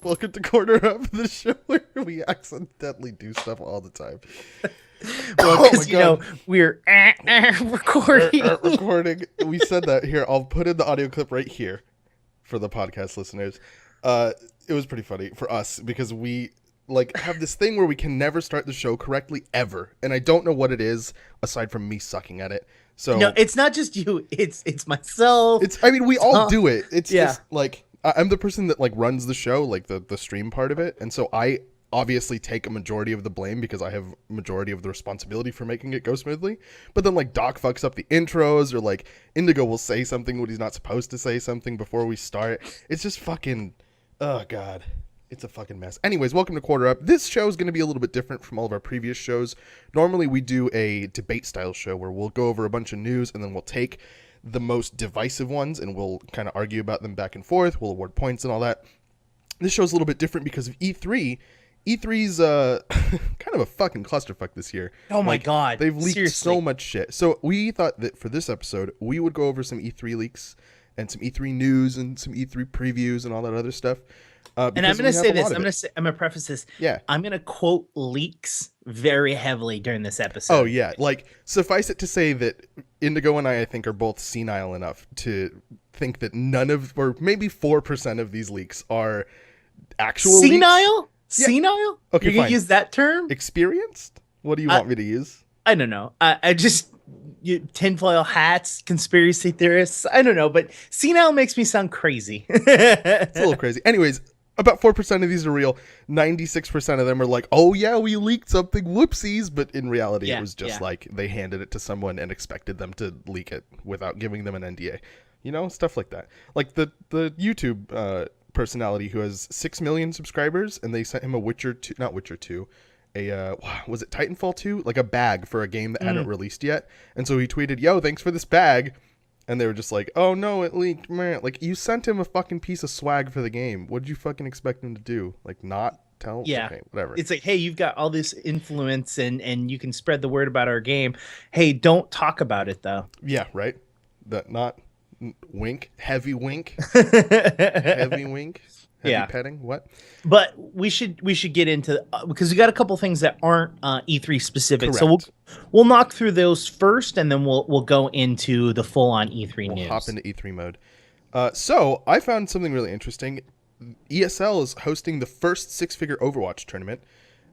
Welcome to Corner Up, the show where we accidentally do stuff all the time. Well, because we're recording. Recording. We said that here. I'll put in the audio clip right here for the podcast listeners. It was pretty funny for us because we have this thing where we can never start the show correctly ever, and I don't know what it is aside from me sucking at it. So no, it's not just you. It's myself. We all do it. It's just I'm the person that runs the show, the stream part of it, and so I obviously take a majority of the blame because I have majority of the responsibility for making it go smoothly. But then Doc fucks up the intros, or Indigo will say something when he's not supposed to say something before we start. It's just fucking, oh god, it's a fucking mess. Anyways, welcome to Quarter Up. This show is going to be a little bit different from all of our previous shows. Normally we do a debate style show where we'll go over a bunch of news and then we'll take the most divisive ones and we'll kind of argue about them back and forth. We'll award points and all that. This show is a little bit different because of E3. E3's kind of a fucking clusterfuck this year. Oh my god. They've leaked Seriously. so much shit. So we thought that for this episode, we would go over some E3 leaks and some E3 news and some E3 previews and all that other stuff. And I'm going to say this. I'm going to preface this. Yeah. I'm going to quote leaks very heavily during this episode. Oh, yeah. Suffice it to say that Indigo and I think, are both senile enough to think that none of, or maybe 4% of these leaks are actual senile? Leaks. Yeah. Senile? Okay, you're going fine. to use that term? Experienced? What do you want me to use? I don't know. I just... tinfoil hats, conspiracy theorists. I don't know, but senile makes me sound crazy. It's a little crazy. Anyways, about 4% of these are real. 96% of them are oh yeah, we leaked something, whoopsies. But in reality, it was just they handed it to someone and expected them to leak it without giving them an NDA. Stuff like that. The YouTube personality who has 6 million subscribers, and they sent him a Witcher 2, not Witcher 2, was it Titanfall 2? A bag for a game that hadn't released yet. And so he tweeted, yo, thanks for this bag. And they were just oh no, it leaked, man. You sent him a fucking piece of swag for the game. What did you fucking expect him to do? Not tell? Yeah. Okay, whatever. It's hey, you've got all this influence and you can spread the word about our game. Hey, don't talk about it though. Yeah, right? That not wink, heavy wink. Heavy wink. Heavy petting. What? But we should get into because we got a couple things that aren't E3 specific. Correct. So we'll knock through those first, and then we'll go into the full on E3 news. Hop into E3 mode. So I found something really interesting. ESL is hosting the first 6-figure Overwatch tournament.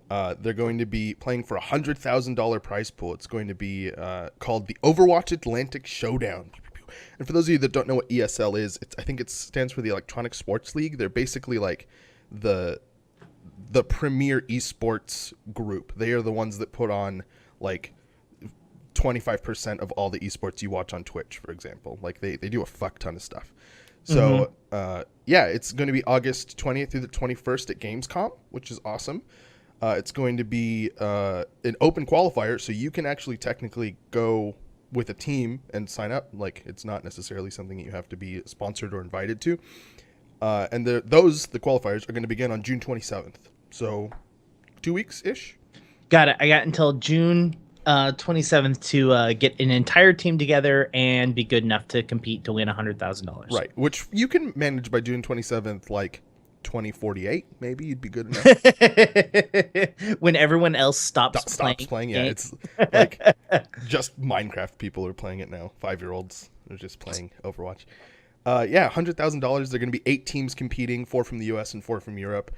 They're going to be playing for $100,000 prize pool. It's going to be called the Overwatch Atlantic Showdown. And for those of you that don't know what ESL is, I think it stands for the Electronic Sports League. They're basically the premier esports group. They are the ones that put on 25% of all the esports you watch on Twitch, for example. They do a fuck ton of stuff. So it's going to be August 20th through the 21st at Gamescom, which is awesome. It's going to be an open qualifier, so you can actually technically go with a team and sign up. It's not necessarily something that you have to be sponsored or invited to. And the qualifiers are going to begin on June 27th. So 2 weeks-ish. Got it. I got until June 27th to get an entire team together and be good enough to compete to win $100,000. Right, which you can manage by June 27th, 2048, maybe you'd be good enough. When everyone else stops playing. Yeah, it's just Minecraft people are playing it now. 5-year-olds are just playing Overwatch. $100,000. They're going to be 8 teams competing, 4 from the US and 4 from Europe.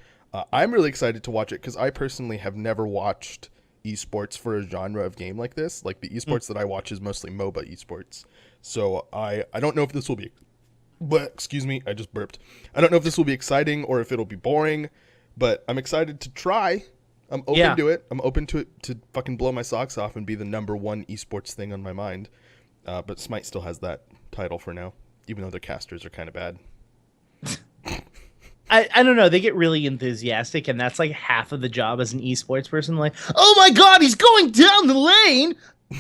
I'm really excited to watch it because I personally have never watched esports for a genre of game like this. The esports that I watch is mostly MOBA esports. So I don't know if this will be... But excuse me, I just burped. I don't know if this will be exciting or if it'll be boring, but I'm excited to try. I'm open to it. I'm open to it to fucking blow my socks off and be the number one esports thing on my mind. But Smite still has that title for now, even though their casters are kind of bad. I don't know. They get really enthusiastic, and that's half of the job as an esports person. Oh my god, he's going down the lane!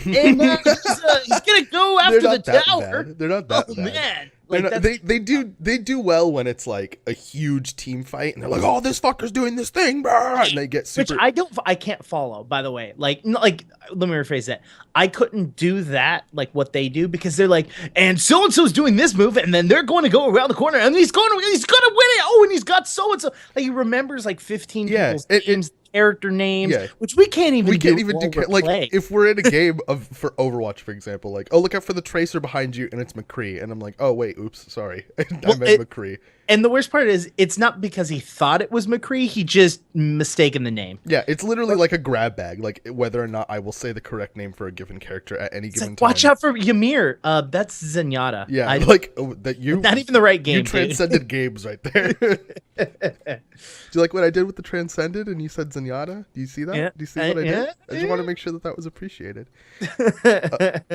And now he's gonna go after the tower. They're not that Oh bad. man, They do well when it's like a huge team fight and they're like, oh, this fucker's doing this thing, and they get super. Which I can't follow, by the way. Like let me rephrase that. I couldn't do that, like what they do, because they're like, and so and so's doing this move, and then they're going to go around the corner, and he's gonna win it. Oh, and he's got so and so. Like he remembers like 15 people's names, character names, which we can't even do. Like if we're in a game for Overwatch, for example, like, oh, look out for the tracer behind you, and it's McCree, and I'm like, oh wait, oops, sorry, I meant McCree. And the worst part is, it's not because he thought it was McCree; he just mistaken the name. Yeah, it's literally like a grab bag, like whether or not I will say the correct name for a given character at any given time. Watch out for Ymir. That's Zenyatta. Yeah, not even the right game. You transcended games right there. Do you like what I did with the transcended and you said Zenyatta? Do you see that? Yeah. Do you see what I did? I just want to make sure that was appreciated.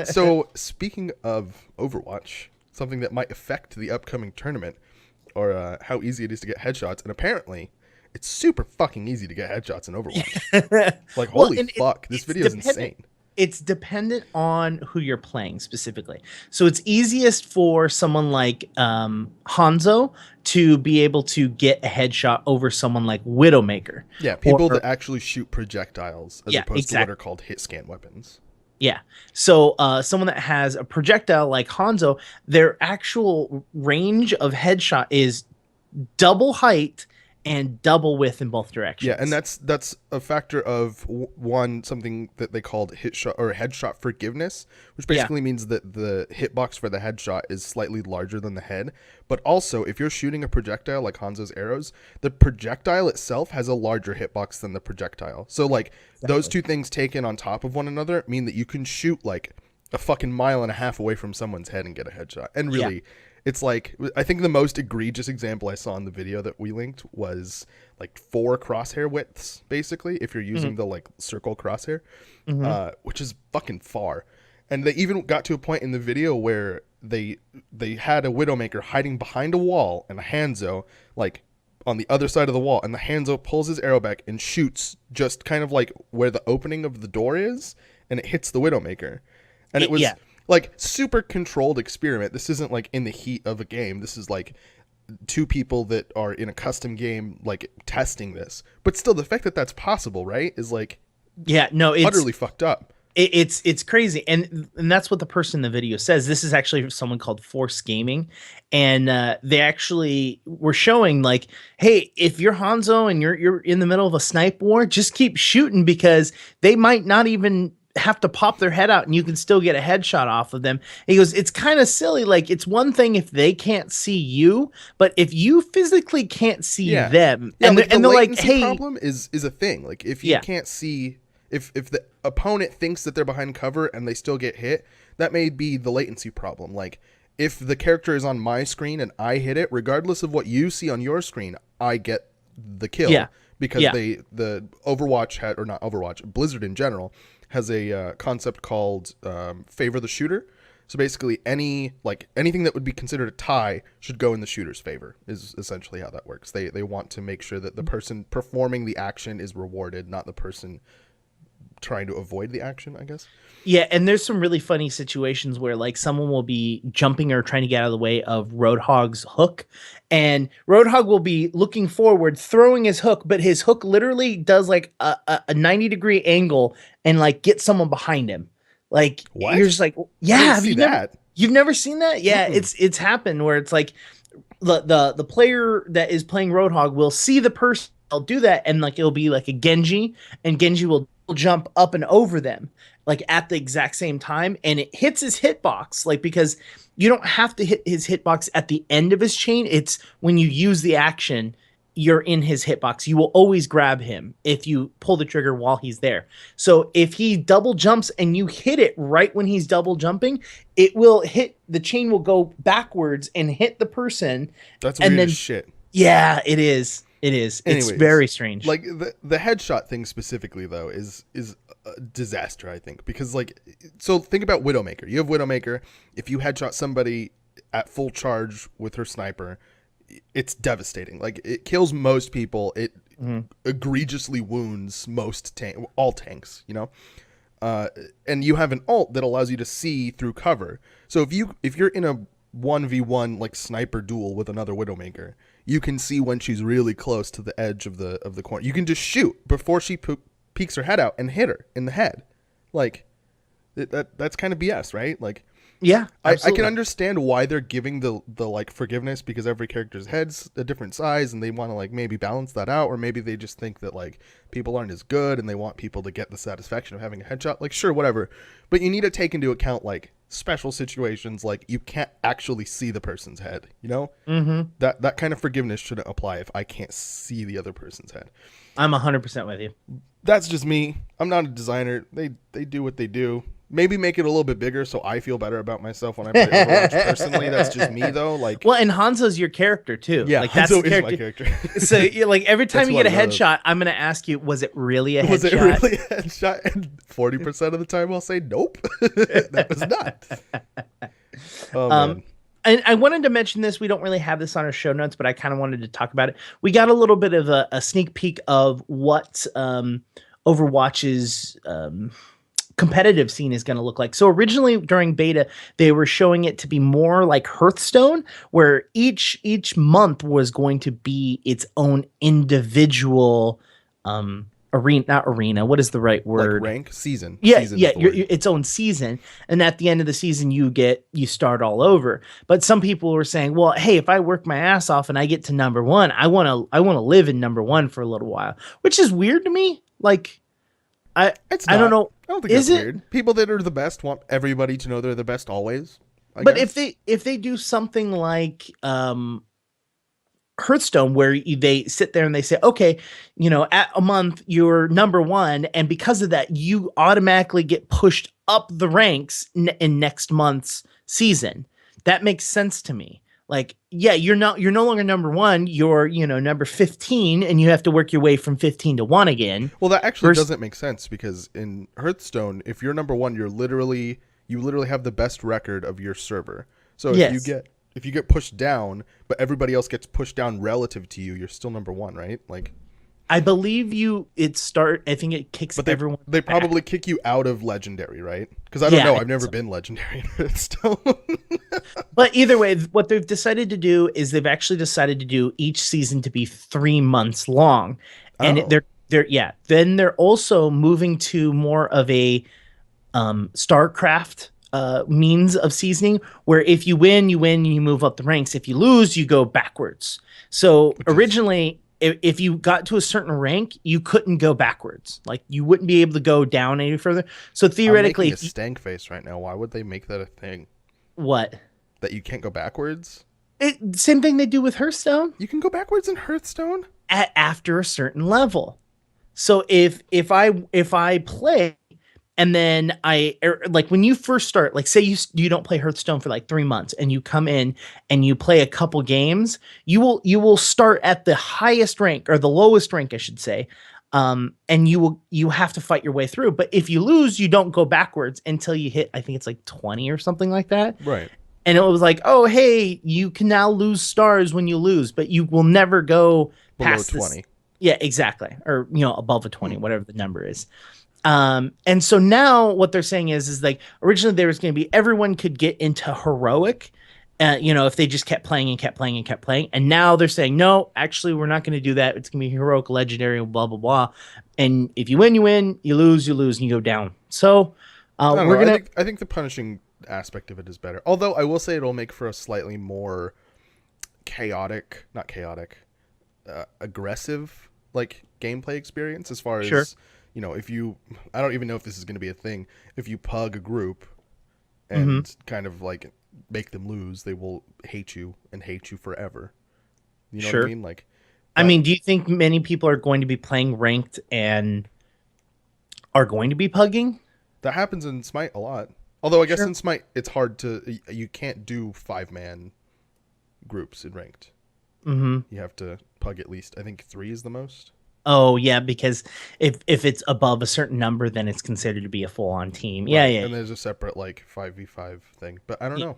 So speaking of Overwatch, something that might affect the upcoming tournament, or how easy it is to get headshots, and apparently it's super fucking easy to get headshots in Overwatch. Like, holy fuck, this video is insane. It's dependent on who you're playing specifically. So it's easiest for someone like Hanzo to be able to get a headshot over someone like Widowmaker. Yeah, people that actually shoot projectiles as opposed to what are called hit scan weapons. Yeah. So someone that has a projectile like Hanzo, their actual range of headshot is double height and double width in both directions. Yeah, and that's a factor of something that they called headshot forgiveness, which basically means that the hitbox for the headshot is slightly larger than the head. But also, if you're shooting a projectile like Hanzo's arrows, the projectile itself has a larger hitbox than the projectile. So like those two things taken on top of one another mean that you can shoot like a fucking mile and a half away from someone's head and get a headshot. And really, it's like, I think the most egregious example I saw in the video that we linked was like 4 crosshair widths, basically, if you're using the like circle crosshair, which is fucking far. And they even got to a point in the video where they had a Widowmaker hiding behind a wall and a Hanzo like on the other side of the wall, and the Hanzo pulls his arrow back and shoots just kind of like where the opening of the door is, and it hits the Widowmaker. And it was like super controlled experiment. This isn't like in the heat of a game. This is like 2 people that are in a custom game like testing this. But still, the fact that that's possible, right, is like it's utterly fucked up. It's crazy, and that's what the person in the video says. This is actually someone called Force Gaming, and they actually were showing like, hey, if you're Hanzo and you're in the middle of a snipe war, just keep shooting, because they might not even have to pop their head out and you can still get a headshot off of them. He goes, it's kind of silly. Like, it's one thing if they can't see you, but if you physically can't see them, and they're like, hey, problem is a thing. Like, if you can't see, if the opponent thinks that they're behind cover and they still get hit, that may be the latency problem. Like, if the character is on my screen and I hit it, regardless of what you see on your screen, I get the kill. Yeah. Because the Overwatch or not Overwatch, Blizzard in general has a concept called favor the shooter. So basically anything that would be considered a tie should go in the shooter's favor, is essentially how that works. They want to make sure that the person performing the action is rewarded, not the person trying to avoid the action, I guess. Yeah, and there's some really funny situations where like someone will be jumping or trying to get out of the way of Roadhog's hook, and Roadhog will be looking forward, throwing his hook, but his hook literally does like a 90-degree angle and like get someone behind him. Like, what? You're just like, yeah, you've never seen that? Yeah, it's happened where it's like the player that is playing Roadhog will see the person, they'll do that, and like it'll be like a Genji, and Genji will jump up and over them like at the exact same time, and it hits his hitbox, like, because you don't have to hit his hitbox at the end of his chain. It's when you use the action, you're in his hitbox. You will always grab him if you pull the trigger while he's there. So if he double jumps and you hit it right when he's double jumping, it will hit, the chain will go backwards and hit the person. That's weird as shit. Yeah, it is. Anyways, it's very strange. Like the headshot thing specifically though is a disaster, I think, because like, so think about Widowmaker. You have Widowmaker. If you headshot somebody at full charge with her sniper, it's devastating. Like, it kills most people. It egregiously wounds all tanks, you know? and you have an ult that allows you to see through cover. So if you're in a 1v1 like sniper duel with another Widowmaker, you can see when she's really close to the edge of the corner. You can just shoot before she peeks her head out and hit her in the head. Like that's kind of BS, right? Like, yeah, I can understand why they're giving the like forgiveness, because every character's head's a different size and they want to like maybe balance that out, or maybe they just think that like people aren't as good and they want people to get the satisfaction of having a headshot. Like, sure, whatever, but you need to take into account like special situations, like you can't actually see the person's head, you know? Mm-hmm. That kind of forgiveness shouldn't apply if I can't see the other person's head. I'm 100% with you. That's just me. I'm not a designer. They do what they do. Maybe make it a little bit bigger so I feel better about myself when I play Overwatch. Personally, that's just me though. Like, well, and Hanzo's your character too. Yeah, like, Hanzo is my character. So you're like, every time you get a headshot, I'm gonna ask you, was it really a headshot? Was it really a headshot? And 40% of the time I'll say nope. That was not. Oh, man. And I wanted to mention this. We don't really have this on our show notes, but I kind of wanted to talk about it. We got a little bit of a sneak peek of what Overwatch's competitive scene is going to look like. So originally during beta, they were showing it to be more like Hearthstone, where each month was going to be its own individual arena. What is the right word? Like rank? Season. Yeah, Season's yeah, the its own season. And at the end of the season, you start all over. But some people were saying, well, hey, if I work my ass off and I get to number one, I want to live in number one for a little while, which is weird to me. Like, I don't know. I don't think it's weird. People that are the best want everybody to know they're the best always. But if they do something like Hearthstone, where they sit there and they say, okay, at a month you're number one, and because of that you automatically get pushed up the ranks in next month's season, that makes sense to me. Like, yeah, you're no longer number one, you're number 15, and you have to work your way from 15 to 1 again. Well, that actually doesn't make sense, because in Hearthstone, if you're number one, you literally have the best record of your server. So if you get pushed down, but everybody else gets pushed down relative to you, you're still number one, right? Like, I believe I think it kicks everyone. They probably kick you out of Legendary, right? Because I don't know. I've never been Legendary in Hearthstone. But either way, what they've decided to do is they've actually decided to do each season to be 3 months long. And then they're also moving to more of a StarCraft means of seasoning, where if you win, you move up the ranks. If you lose, you go backwards. So originally, if you got to a certain rank, you couldn't go backwards. Like, you wouldn't be able to go down any further. So theoretically, I'm making a stank face right now. Why would they make that a thing? What? That you can't go backwards? Same thing they do with Hearthstone. You can go backwards in Hearthstone after a certain level. So if I play, and then like when you first start, like say you don't play Hearthstone for like 3 months, and you come in and you play a couple games, you will start at the highest rank, or the lowest rank, I should say. And you have to fight your way through. But if you lose, you don't go backwards until you hit, I think it's like 20 or something like that. Right. And it was like, oh, hey, you can now lose stars when you lose, but you will never go past 20. Yeah, exactly. Or, above a 20, whatever the number is. And so now what they're saying is like, originally there was going to be, everyone could get into heroic, if they just kept playing and kept playing and kept playing. And now they're saying, no, actually, we're not going to do that. It's going to be heroic, legendary, blah, blah, blah. And if you win, you win, you lose, and you go down. So I think the punishing aspect of it is better. Although I will say it'll make for a slightly more aggressive, like, gameplay experience, as far as, if you, I don't even know if this is going to be a thing. If you pug a group and kind of like make them lose, they will hate you and hate you forever. You know what I mean? Like, I mean, do you think many people are going to be playing ranked and are going to be pugging? That happens in Smite a lot. Although I guess in Smite, it's hard you can't do 5-man groups in ranked. You have to pug at least, I think 3 is the most. Oh, yeah, because if it's above a certain number, then it's considered to be a full-on team. Right. Yeah. And there's a separate, like, 5v5 thing. But I don't know.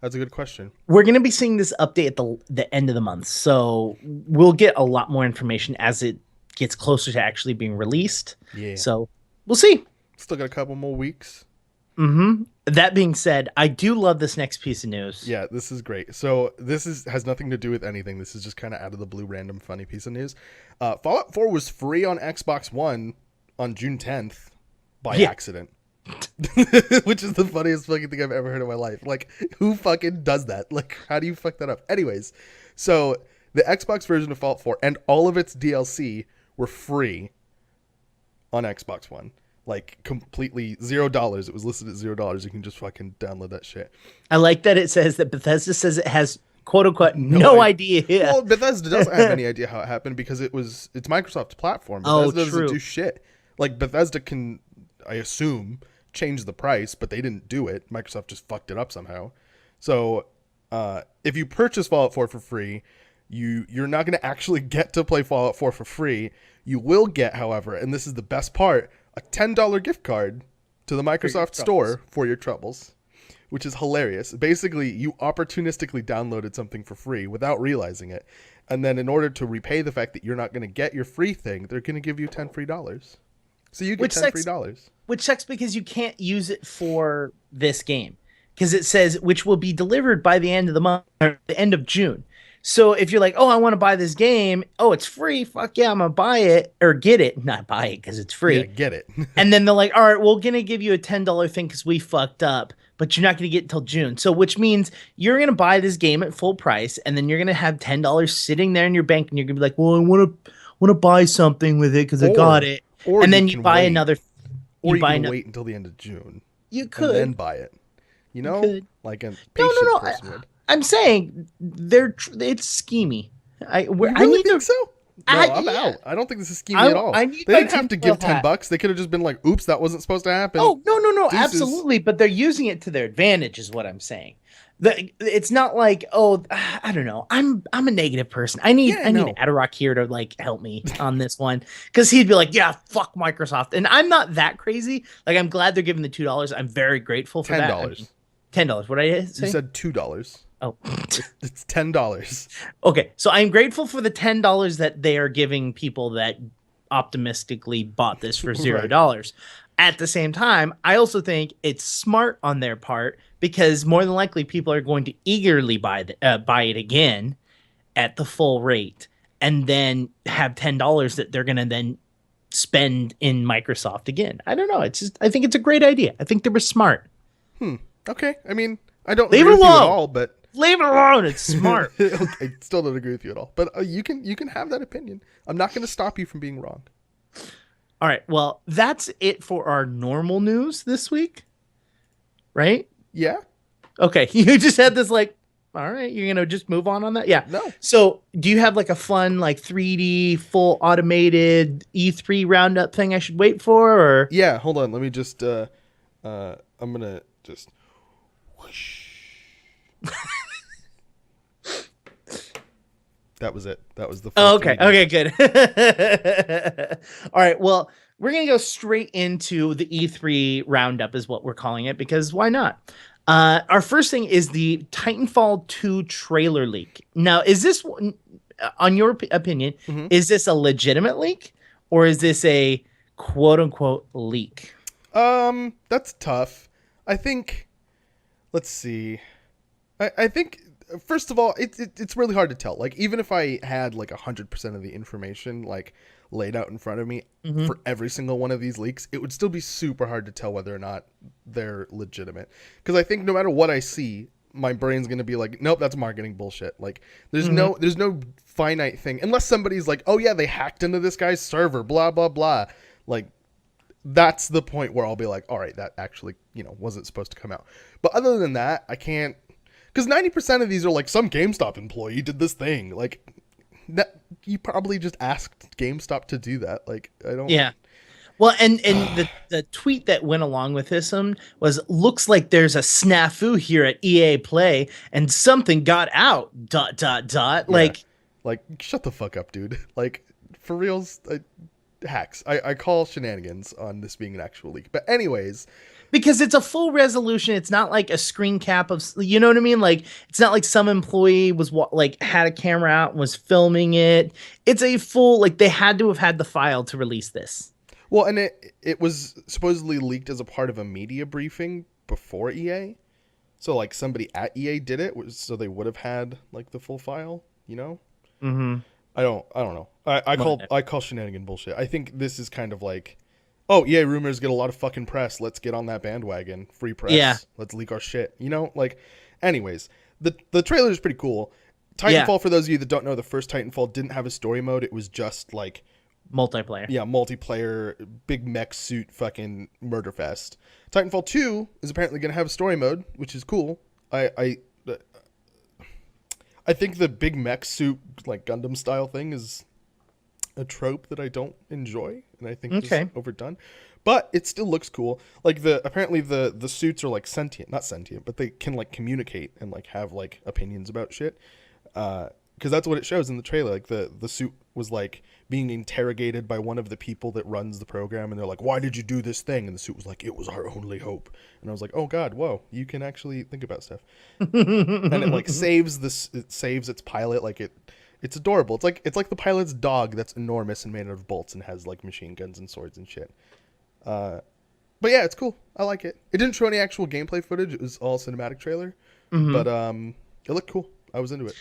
That's a good question. We're going to be seeing this update at the end of the month, so we'll get a lot more information as it gets closer to actually being released. Yeah. So we'll see. Still got a couple more weeks. That being said, I do love this next piece of news. Yeah, this is great. So this has nothing to do with anything. This is just kind of out of the blue, random, funny piece of news. Fallout 4 was free on Xbox One on June 10th by accident. Which is the funniest fucking thing I've ever heard in my life. Like, who fucking does that? Like, how do you fuck that up? Anyways, so the Xbox version of Fallout 4 and all of its DLC were free on Xbox One. Like, completely $0. It was listed at $0. You can just fucking download that shit. I like that it says that Bethesda says it has quote unquote no idea. Well, Bethesda doesn't have any idea how it happened because it's Microsoft's platform. Bethesda doesn't do shit. Like, Bethesda can, I assume, change the price, but they didn't do it. Microsoft just fucked it up somehow. So if you purchase Fallout 4 for free, you're not going to actually get to play Fallout 4 for free. You will get, however, and this is the best part, a $10 gift card to the Microsoft Store for your troubles, which is hilarious. Basically, you opportunistically downloaded something for free without realizing it. And then in order to repay the fact that you're not going to get your free thing, they're going to give you $10 free. So you get $10 free. Which sucks because you can't use it for this game. Because it says, which will be delivered by the end of the month, or the end of June. So if you're like, oh, I want to buy this game. Oh, it's free. Fuck yeah, I'm going to buy it. Or get it. Not buy it because it's free. Yeah, get it. And then they're like, all right, we're going to give you a $10 thing because we fucked up. But you're not going to get it until June. So which means you're going to buy this game at full price. And then you're going to have $10 sitting there in your bank. And you're going to be like, well, I want to buy something with it because I got it. And then you buy another. Or you can wait until the end of June. You could. And then buy it. You know? Like a patient person would. I'm saying it's schemy. I really think so? No, I'm out. I don't think this is schemy at all. They didn't have to give $10. They could have just been like, oops, that wasn't supposed to happen. Oh, no, absolutely. But they're using it to their advantage is what I'm saying. It's not like, oh, I don't know. I'm a negative person. I need Adderall here to like help me on this one. Because he'd be like, yeah, fuck Microsoft. And I'm not that crazy. Like, I'm glad they're giving the $2. I'm very grateful for that. $10. What did I say? You said $2. Oh, it's $10. Okay, so I'm grateful for the $10 that they are giving people that optimistically bought this for $0. Right. At the same time, I also think it's smart on their part because more than likely people are going to eagerly buy it again at the full rate and then have $10 that they're going to then spend in Microsoft again. I don't know. I think it's a great idea. I think they were smart. Okay. I mean, I don't agree with you at all, but leave it alone. It's smart. I still don't agree with you at all, but you can have that opinion. I'm not going to stop you from being wrong. All right. Well, that's it for our normal news this week, right? Yeah. Okay. You just had this like, all right, you're going to just move on that? Yeah. No. So do you have like a fun, like 3D full automated E3 roundup thing I should wait for? Or yeah, hold on. Let me just, I'm going to just whoosh. That was it. That was the first okay. Okay, good. All right. Well, we're going to go straight into the E3 roundup is what we're calling it because why not? Our first thing is the Titanfall 2 trailer leak. Now, is this, on your opinion, is this a legitimate leak or is this a quote unquote leak? That's tough. I think, let's see. I think, first of all, it's really hard to tell. Like, even if I had like 100% of the information like laid out in front of me for every single one of these leaks, it would still be super hard to tell whether or not they're legitimate. Because I think no matter what I see, my brain's gonna be like, nope, that's marketing bullshit. Like, there's no finite thing unless somebody's like, oh yeah, they hacked into this guy's server, blah blah blah. Like, that's the point where I'll be like, all right, that actually wasn't supposed to come out. But other than that, I can't. Because 90% of these are like some GameStop employee did this thing. Like, that you probably just asked GameStop to do that. Like, I don't. Yeah. Well, and the tweet that went along with this was looks like there's a snafu here at EA Play and something got out. ... Yeah. Like shut the fuck up, dude. Like, for reals, hacks. I call shenanigans on this being an actual leak. But anyways. Because it's a full resolution. It's not like a screen cap of, you know what I mean? Like, it's not like some employee was like had a camera out and was filming it. It's a full, like, they had to have had the file to release this. Well, and it was supposedly leaked as a part of a media briefing before EA. So like somebody at EA did it, so they would have had like the full file, you know? Mm-hmm. I don't know. I call shenanigan bullshit. I think this is kind of like, oh, EA rumors get a lot of fucking press. Let's get on that bandwagon. Free press. Yeah. Let's leak our shit. You know, like, anyways, the trailer is pretty cool. Titanfall, for those of you that don't know, the first Titanfall didn't have a story mode. It was just like multiplayer. Yeah, multiplayer, big mech suit, fucking murder fest. Titanfall 2 is apparently going to have a story mode, which is cool. I think the big mech suit, like Gundam style thing, is a trope that I don't enjoy, and I think is overdone. But it still looks cool. Like apparently the suits are like not sentient, but they can like communicate and like have like opinions about shit. Because that's what it shows in the trailer. Like the suit was like being interrogated by one of the people that runs the program, and they're like, "Why did you do this thing?" And the suit was like, "It was our only hope." And I was like, "Oh God, whoa! You can actually think about stuff." And it like saves its pilot. Like it's adorable. It's like the pilot's dog that's enormous and made out of bolts and has like machine guns and swords and shit. But yeah, it's cool. I like it. It didn't show any actual gameplay footage. It was all cinematic trailer. But it looked cool. I was into it.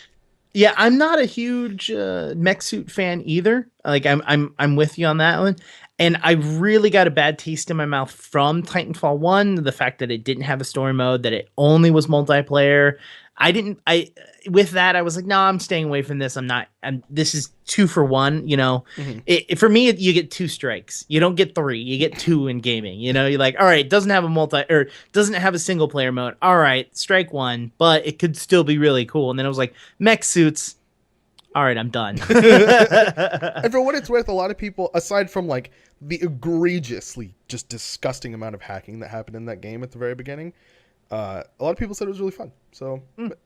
Yeah, I'm not a huge mech suit fan either. Like I'm with you on that one. And I really got a bad taste in my mouth from Titanfall 1, the fact that it didn't have a story mode, that it only was multiplayer. With that, I was like, no, I'm staying away from this. This is 2 for 1, you know. For me, you get 2 strikes. You don't get 3. You get 2 in gaming. You know, you're like, all right, it doesn't have doesn't have a single player mode. All right, strike 1, but it could still be really cool. And then I was like, mech suits. All right, I'm done. And for what it's worth, a lot of people, aside from like the egregiously just disgusting amount of hacking that happened in that game at the very beginning, a lot of people said it was really fun. So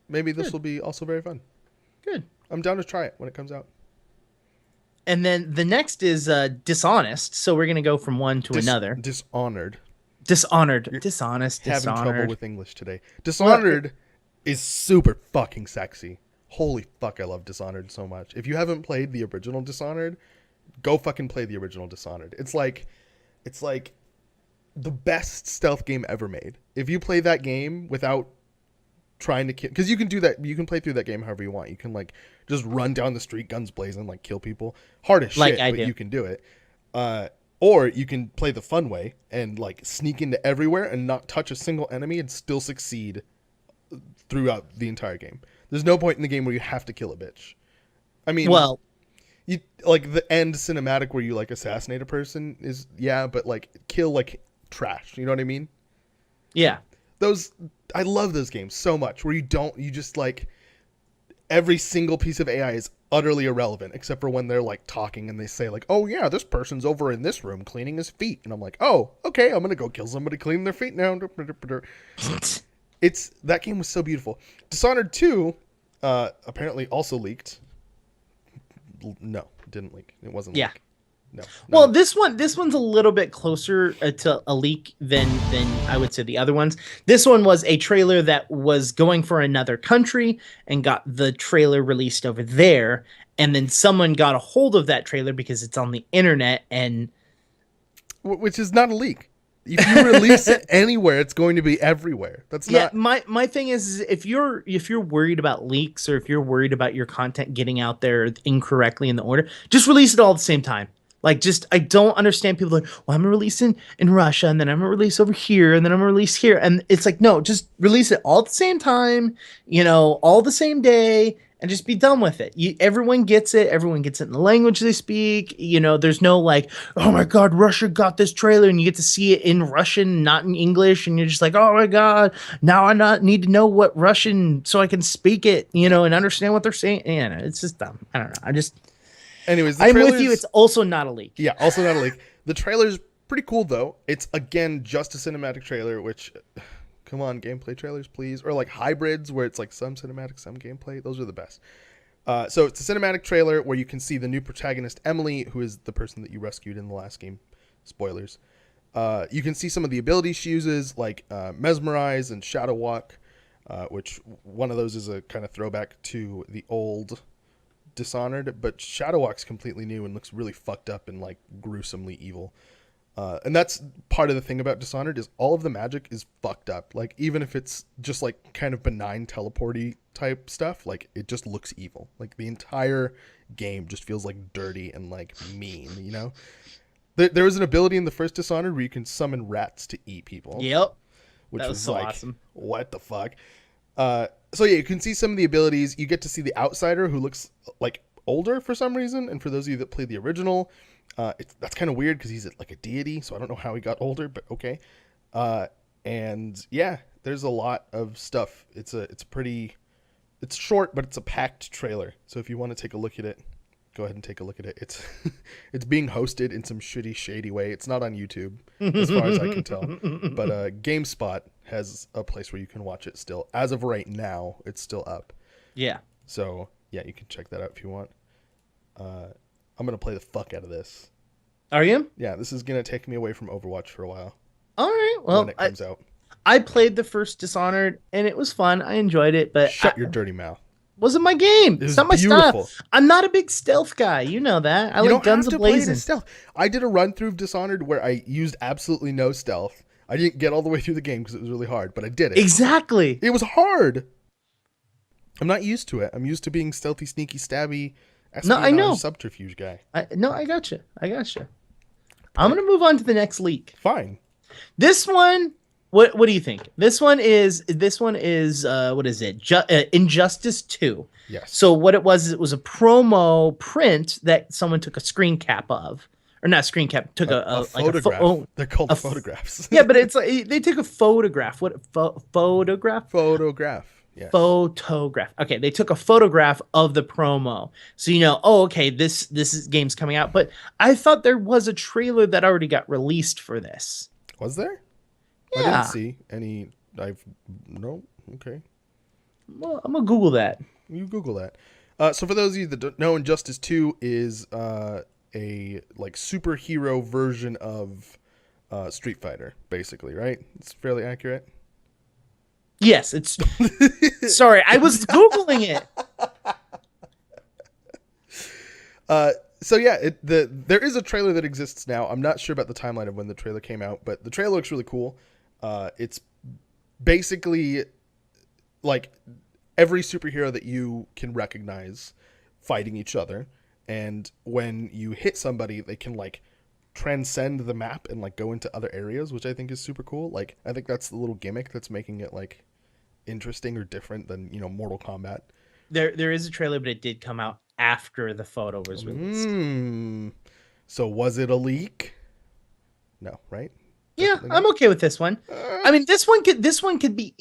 maybe this will be also very fun. Good. I'm down to try it when it comes out. And then the next is Dishonest. So we're going to go from one to another. Dishonored. Dishonest. Having trouble with English today. Dishonored is super fucking sexy. Holy fuck, I love Dishonored so much. If you haven't played the original Dishonored, go fucking play the original Dishonored. It's like the best stealth game ever made. If you play that game without trying to kill, because you can do that, you can play through that game however you want. You can like just run down the street, guns blazing, like kill people. Hard as shit, but you can do it. Or you can play the fun way and like sneak into everywhere and not touch a single enemy and still succeed throughout the entire game. There's no point in the game where you have to kill a bitch. I mean, well, you like the end cinematic where you like assassinate a person is but like kill like trash. You know what I mean? Yeah. I love those games so much where you just like every single piece of AI is utterly irrelevant except for when they're like talking and they say like, oh yeah, this person's over in this room cleaning his feet. And I'm like, oh, okay, I'm going to go kill somebody cleaning their feet now. That game was so beautiful. Dishonored 2 apparently also leaked. No, it didn't leak. It wasn't leaked. No. Well, this one's a little bit closer to a leak than I would say the other ones. This one was a trailer that was going for another country and got the trailer released over there, and then someone got a hold of that trailer because it's on the internet, and which is not a leak. If you release it anywhere, it's going to be everywhere. That's not. My thing is if you're worried about leaks or if you're worried about your content getting out there incorrectly in the order, just release it all at the same time. Like, I don't understand people like, well, I'm gonna release in Russia, and then I'm gonna release over here, and then I'm gonna release here, and it's like, no, just release it all at the same time, you know, all the same day, and just be done with it. Everyone gets it. Everyone gets it in the language they speak. You know, there's no like, oh my God, Russia got this trailer, and you get to see it in Russian, not in English, and you're just like, oh my God, now I need to know what Russian so I can speak it, you know, and understand what they're saying. You know, it's just dumb. I don't know. Anyways, I'm with you. It's also not a leak. Yeah, also not a leak. The trailer's pretty cool, though. It's, again, just a cinematic trailer, which, come on, gameplay trailers, please. Or, like, hybrids where it's, like, some cinematic, some gameplay. Those are the best. So it's a cinematic trailer where you can see the new protagonist, Emily, who is the person that you rescued in the last game. Spoilers. You can see some of the abilities she uses, like Mesmerize and Shadow Walk, which one of those is a kind of throwback to the old Dishonored, but Shadow Walk's completely new and looks really fucked up and like gruesomely evil. And that's part of the thing about Dishonored is all of the magic is fucked up. Like, even if it's just like kind of benign teleporty type stuff, like it just looks evil. Like the entire game just feels like dirty and like mean, you know? There was an ability in the first Dishonored where you can summon rats to eat people. Yep. Which that was so like, awesome. What the fuck? So yeah, you can see some of the abilities. You get to see the outsider who looks like older for some reason. And for those of you that played the original, that's kind of weird because he's like a deity, so I don't know how he got older, but okay. And yeah, there's a lot of stuff. It's short, but it's a packed trailer. So if you want to take a look at it, go ahead and take a look at it. It's being hosted in some shitty, shady way. It's not on YouTube, as far as I can tell. But GameSpot has a place where you can watch it still. As of right now, it's still up. Yeah. So yeah, you can check that out if you want. I'm going to play the fuck out of this. Are you? Yeah, this is going to take me away from Overwatch for a while. All right. Well, when it comes out. I played the first Dishonored, and it was fun. I enjoyed it, but... Shut your dirty mouth. Wasn't my game. It's not my beautiful stuff. I'm not a big stealth guy. You know that. I like guns a-blazing. Stealth. I did a run through of Dishonored where I used absolutely no stealth. I didn't get all the way through the game because it was really hard, but I did it. Exactly. It was hard. I'm not used to it. I'm used to being stealthy, sneaky, stabby, I know. Subterfuge guy. I gotcha. I'm going to move on to the next leak. Fine. This one, what do you think? This one is what is it? Injustice 2. Yes. So what it was a promo print that someone took a screen cap of. Or not screen cap, took a photograph. They're called photographs. Yeah, but it's like they took a photograph. What photograph? Photograph. Yes. Photograph. Okay, they took a photograph of the promo, so you know. Oh, okay, this game's coming out. But I thought there was a trailer that already got released for this. Was there? Yeah. I didn't see any. No. Okay. Well, I'm gonna Google that. You Google that. So for those of you that don't know, Injustice 2 is a like superhero version of Street Fighter, basically, right? It's fairly accurate. Yes, it's. Sorry, I was Googling it. So yeah, there is a trailer that exists now. I'm not sure about the timeline of when the trailer came out, but the trailer looks really cool. It's basically like every superhero that you can recognize fighting each other, and when you hit somebody, they can like transcend the map and like go into other areas, which I think is super cool. Like I think that's the little gimmick that's making it like interesting or different than, you know, Mortal Kombat. There is a trailer, but it did come out after the photo was released. So was it a leak? No, right? Yeah, I'm okay with this one. I mean, this one could be.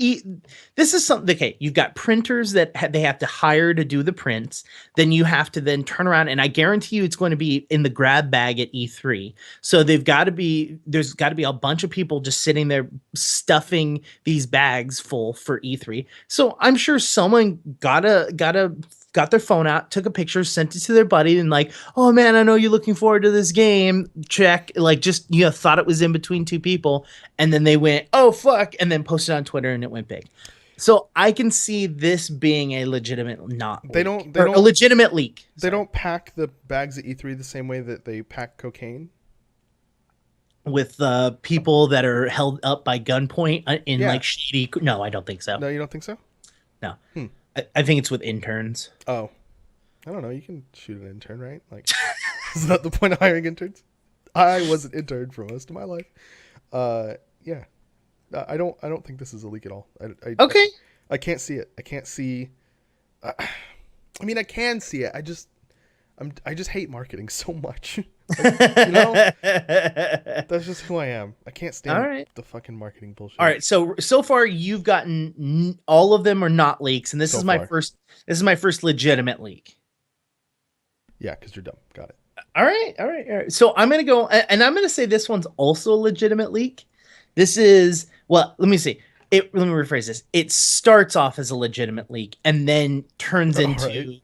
This is something. Okay, you've got printers that they have to hire to do the prints. Then you have to then turn around, and I guarantee you, it's going to be in the grab bag at E3. So there's got to be a bunch of people just sitting there stuffing these bags full for E3. So I'm sure someone got their phone out, took a picture, sent it to their buddy, and like, oh man, I know you're looking forward to this game. Check, like, just, you know, thought it was in between two people, and then they went, oh fuck, and then posted on Twitter, and it went big. So I can see this being a legitimate a legitimate leak. They don't pack the bags at E3 the same way that they pack cocaine. With people that are held up by gunpoint in like shady. No, I don't think so. No, you don't think so? No. I think it's with interns. Oh, I don't know. You can shoot an intern, right? Like, is that the point of hiring interns? I was an intern for most of my life. Yeah, I don't think this is a leak at all. Okay. I can't see it. I can't see. I mean, I can see it. I just hate marketing so much. Like, you know, that's just who I am. I can't stand the fucking marketing bullshit. All right, so far you've gotten all of them are not leaks, and this is my first legitimate leak. Yeah, because you're dumb. Got it. All right. So I'm gonna go, and I'm gonna say this one's also a legitimate leak. This is let me see. Let me rephrase this. It starts off as a legitimate leak and then turns into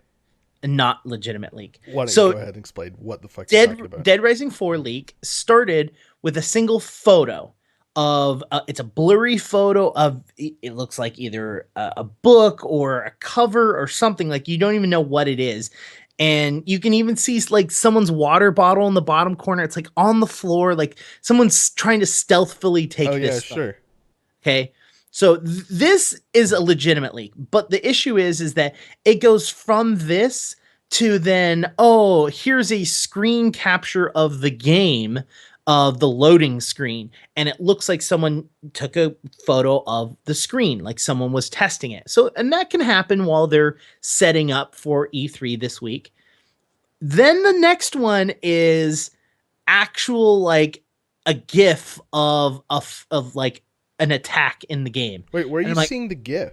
a not legitimate leak. Why don't you go ahead and explain what the fuck you're talking about? Dead Rising 4 leak started with a single photo of it's a blurry photo of it looks like either a book or a cover or something, like you don't even know what it is, And you can even see like someone's water bottle in the bottom corner. It's like on the floor, like someone's trying to stealthily take this photo. Sure. Okay. So this is a legitimate leak, but the issue is that it goes from this to then, oh, here's a screen capture of the game, of the loading screen, and it looks like someone took a photo of the screen, like someone was testing it. So, and that can happen while they're setting up for E3 this week. Then the next one is actual, like a GIF of like an attack in the game. Wait, where are you seeing the GIF?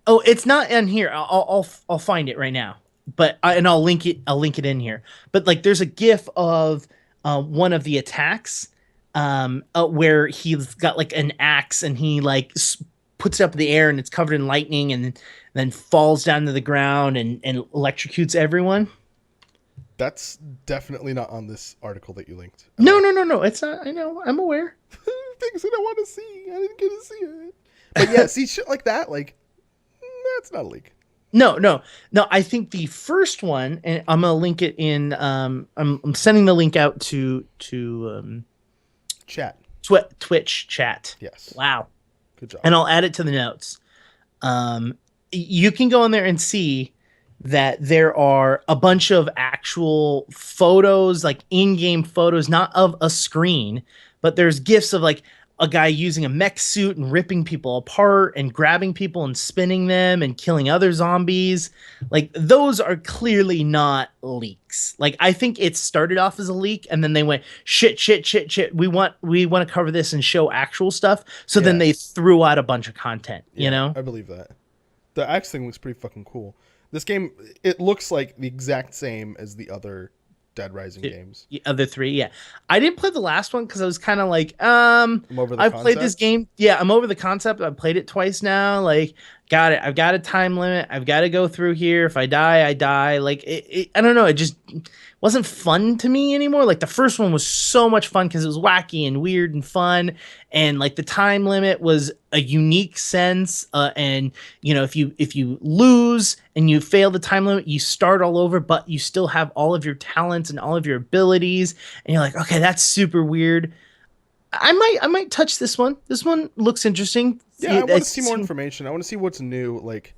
Oh, it's not in here. I'll find it right now. But I'll link it. I'll link it in here. But like, there's a GIF of one of the attacks where he's got like an axe and he like puts it up in the air and it's covered in lightning and then falls down to the ground and electrocutes everyone. That's definitely not on this article that you linked. No. It's not. I know. I'm aware. Things I don't want to see. I didn't get to see it. But yeah, see shit like that. Like, that's not a leak. No. I think the first one, and I'm gonna link it in. I'm sending the link out to chat. Twitch chat. Yes. Wow. Good job. And I'll add it to the notes. You can go in there and see that there are a bunch of actual photos, like in-game photos, not of a screen, but there's GIFs of like a guy using a mech suit and ripping people apart and grabbing people and spinning them and killing other zombies. Like, those are clearly not leaks. Like, I think it started off as a leak and then they went, shit. We want to cover this and show actual stuff. So then they threw out a bunch of content, you know? I believe that. The axe thing looks pretty fucking cool. This game, it looks like the exact same as the other Dead Rising games. The other three, yeah. I didn't play the last one because I was kind of like, I'm over the concept. Played this game. Yeah, I'm over the concept. I've played it twice now. Like, got it. I've got a time limit. I've got to go through here. If I die, I die. Like, I don't know. It just wasn't fun to me anymore. Like, the first one was so much fun because it was wacky and weird and fun. And like, the time limit was a unique sense. And you know, if you lose and you fail the time limit, you start all over, but you still have all of your talents and all of your abilities. And you're like, okay, that's super weird. I might touch this one. This one looks interesting. Yeah, I want to see more information. I want to see what's new. Like,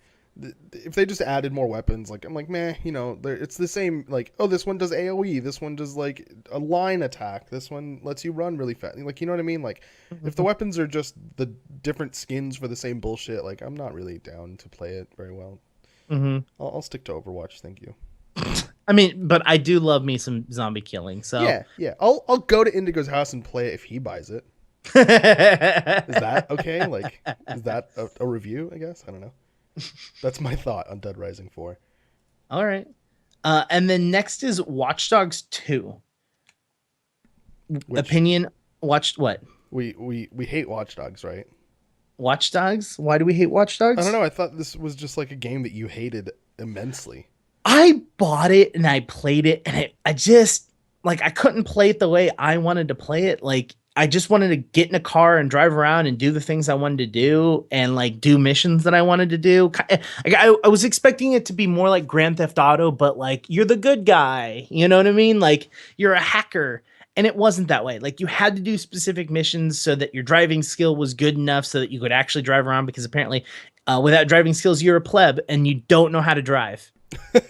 if they just added more weapons, like, I'm like, meh, you know, it's the same. Like, oh, this one does AoE. This one does like a line attack. This one lets you run really fast. Like, you know what I mean? Like, if the weapons are just the different skins for the same bullshit, like, I'm not really down to play it very well. I'll stick to Overwatch. Thank you. I mean, but I do love me some zombie killing. So yeah. I'll go to Indigo's house and play it if he buys it. Is that okay? Like, is that a review? I guess I don't know. That's my thought on Dead Rising 4. All right, and then next is Watch Dogs 2. Opinion? Watched what? We hate Watch Dogs, right? Watch Dogs? Why do we hate Watch Dogs? I don't know. I thought this was just like a game that you hated immensely. I bought it and I played it and I just, like, I couldn't play it the way I wanted to play it. Like, I just wanted to get in a car and drive around and do the things I wanted to do and like do missions that I wanted to do. I was expecting it to be more like Grand Theft Auto, but like, you're the good guy, you know what I mean? Like, you're a hacker. And it wasn't that way. Like, you had to do specific missions so that your driving skill was good enough so that you could actually drive around, because apparently without driving skills, you're a pleb and you don't know how to drive.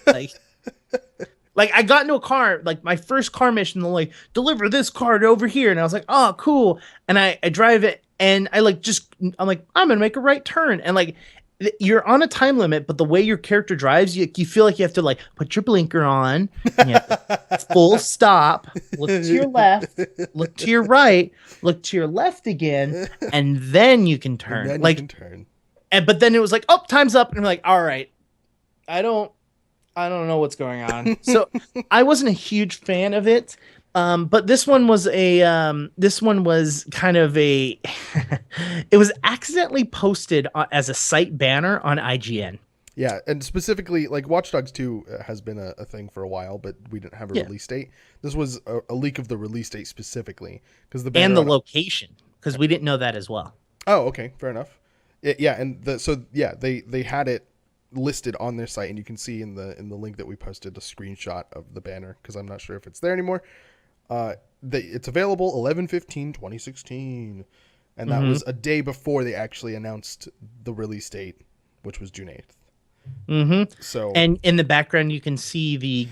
Like I got into a car, like my first car mission, they're like, deliver this card over here. And I was like, oh, cool. And I drive it and I'm like, I'm going to make a right turn. And like, you're on a time limit, but the way your character drives, you feel like you have to like put your blinker on, full stop, look to your left, look to your right, look to your left again, and then you can turn. But then it was like, oh, time's up. And I'm like, all right, I don't know what's going on. So I wasn't a huge fan of it. But this one was kind of a, it was accidentally posted as a site banner on IGN. Yeah. And specifically, like, Watch Dogs 2 has been a thing for a while, but we didn't have a release date. This was a leak of the release date specifically, because and the location, because we didn't know that as well. Oh, okay. Fair enough. Yeah. And they had it, listed on their site, and you can see in the link that we posted a screenshot of the banner, because I'm not sure if it's there anymore. It's available 11/15/2016, and that was a day before they actually announced the release date, which was June 8th. So, and in the background you can see the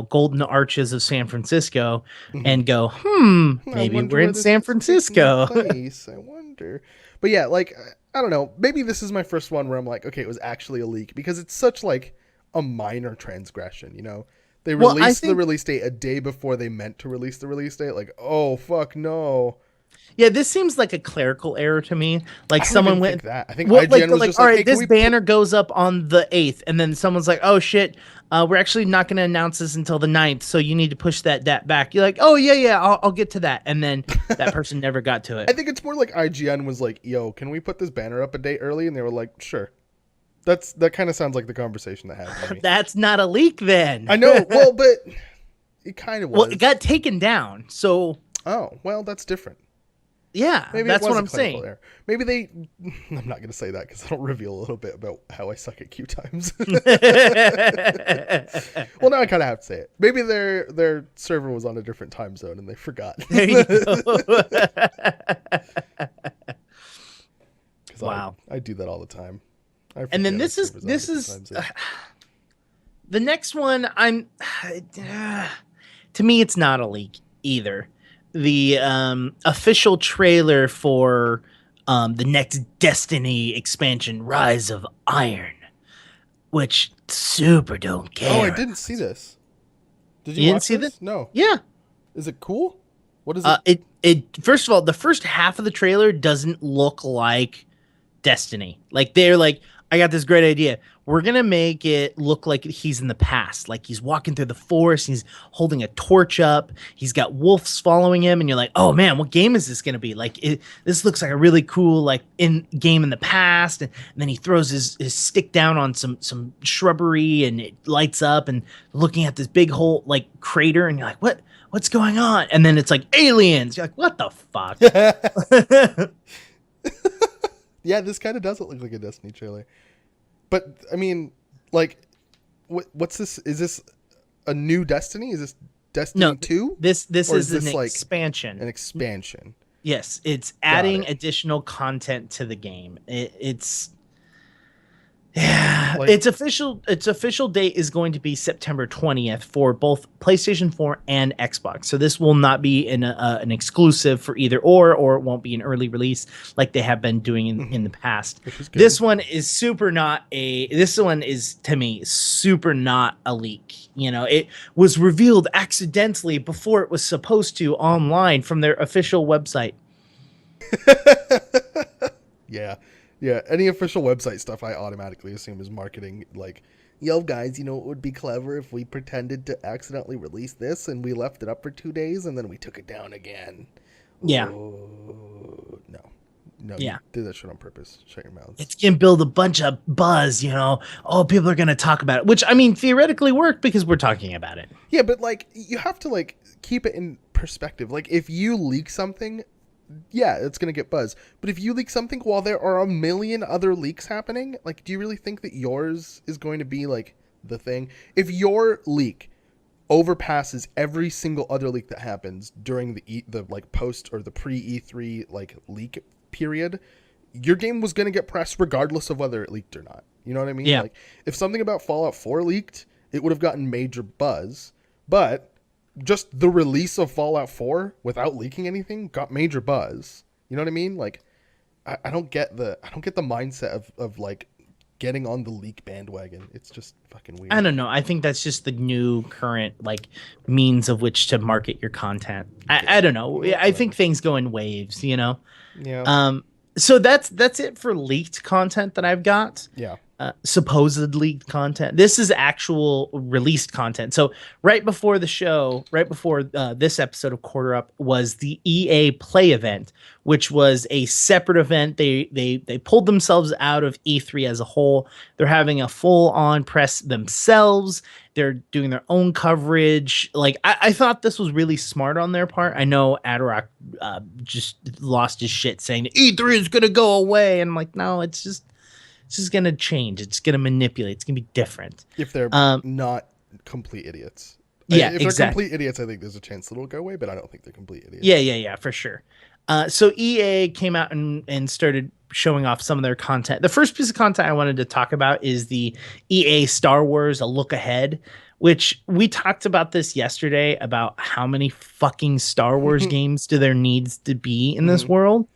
golden arches of San Francisco, and go, maybe we're in San Francisco. Place. I wonder. But yeah, like, I don't know, maybe this is my first one where I'm like, okay, it was actually a leak, because it's such like a minor transgression, you know. They released the release date a day before they meant to release the release date. Like, oh fuck no. Yeah, this seems like a clerical error to me. Like someone went that. I think IGN was just all right, hey, this banner goes up on the 8th, and then someone's like, oh shit, we're actually not going to announce this until the 9th, so you need to push that back. You're like, oh yeah, I'll get to that, and then that person never got to it. I think it's more like IGN was like, yo, can we put this banner up a day early? And they were like, sure. That kind of sounds like the conversation that happened. That's not a leak then. I know. Well, but it kind of was. Well, it got taken down, so. Oh, well, that's different. Yeah, maybe that's what I'm saying. Error. Maybe they. I'm not going to say that because that'll reveal a little bit about how I suck at QueueTimes. Well, now I kind of have to say it. Maybe their server was on a different time zone and they forgot. There you go. Wow, I do that all the time. And then this is the next one. To me, it's not a leak either. The official trailer for the next Destiny expansion, Rise of Iron, which super don't care. Oh, I didn't see this. Did you watch this? No. Yeah. Is it cool? What is it? It first of all, the first half of the trailer doesn't look like Destiny. Like they're like, I got this great idea. We're going to make it look like he's in the past. Like he's walking through the forest. He's holding a torch up. He's got wolves following him. And you're like, oh man, what game is this going to be? Like this looks like a really cool, like game in the past. And then he throws his stick down on some shrubbery and it lights up and looking at this big hole, like crater. And you're like, what's going on? And then it's like aliens. You're like, what the fuck? Yeah, this kind of does look like a Destiny trailer. But, I mean, like, what's this? Is this a new Destiny? Is this Destiny 2? This is an expansion. An expansion. Yes, it's adding additional content to the game. It's... Yeah, its official date is going to be September 20th for both PlayStation 4 and Xbox. So this will not be an exclusive for either or it won't be an early release like they have been doing in the past. This one is to me super not a leak. You know, it was revealed accidentally before it was supposed to online from their official website. Yeah. Yeah, any official website stuff I automatically assume is marketing. Like, yo, guys, you know it would be clever if we pretended to accidentally release this and we left it up for 2 days and then we took it down again. Yeah. Oh, no. Yeah. You did that shit on purpose. Shut your mouths. It's going to build a bunch of buzz, you know. Oh, people are going to talk about it, which, I mean, theoretically worked because we're talking about it. Yeah, but, like, you have to, like, keep it in perspective. Like, if you leak something... Yeah, it's going to get buzz. But if you leak something while there are a million other leaks happening, like, do you really think that yours is going to be, like, the thing? If your leak overpasses every single other leak that happens during the like, post or the pre-E3, like, leak period, your game was going to get pressed regardless of whether it leaked or not. You know what I mean? Yeah. Like, if something about Fallout 4 leaked, it would have gotten major buzz. But... just the release of Fallout 4 without leaking anything got major buzz. You know what I mean? Like, I don't get the mindset of like getting on the leak bandwagon. It's just fucking weird. I don't know. I think that's just the new current like means of which to market your content. I don't know. I think things go in waves, you know? Yeah. So that's it for leaked content that I've got. Yeah. Supposed leaked content. This is actual released content. So right before the show, right before this episode of Quarter Up was the EA Play event, which was a separate event. They pulled themselves out of E3 as a whole. They're having a full-on press themselves. They're doing their own coverage. Like I thought this was really smart on their part. I know Adrock just lost his shit saying E3 is gonna go away, and I'm like, no, it's This is going to change. It's going to manipulate. It's going to be different. If they're not complete idiots. Yeah, if they're complete idiots, I think there's a chance that it'll go away, but I don't think they're complete idiots. Yeah, for sure. So EA came out and started showing off some of their content. The first piece of content I wanted to talk about is the EA Star Wars A Look Ahead, which we talked about this yesterday about how many fucking Star Wars games do there needs to be in this world.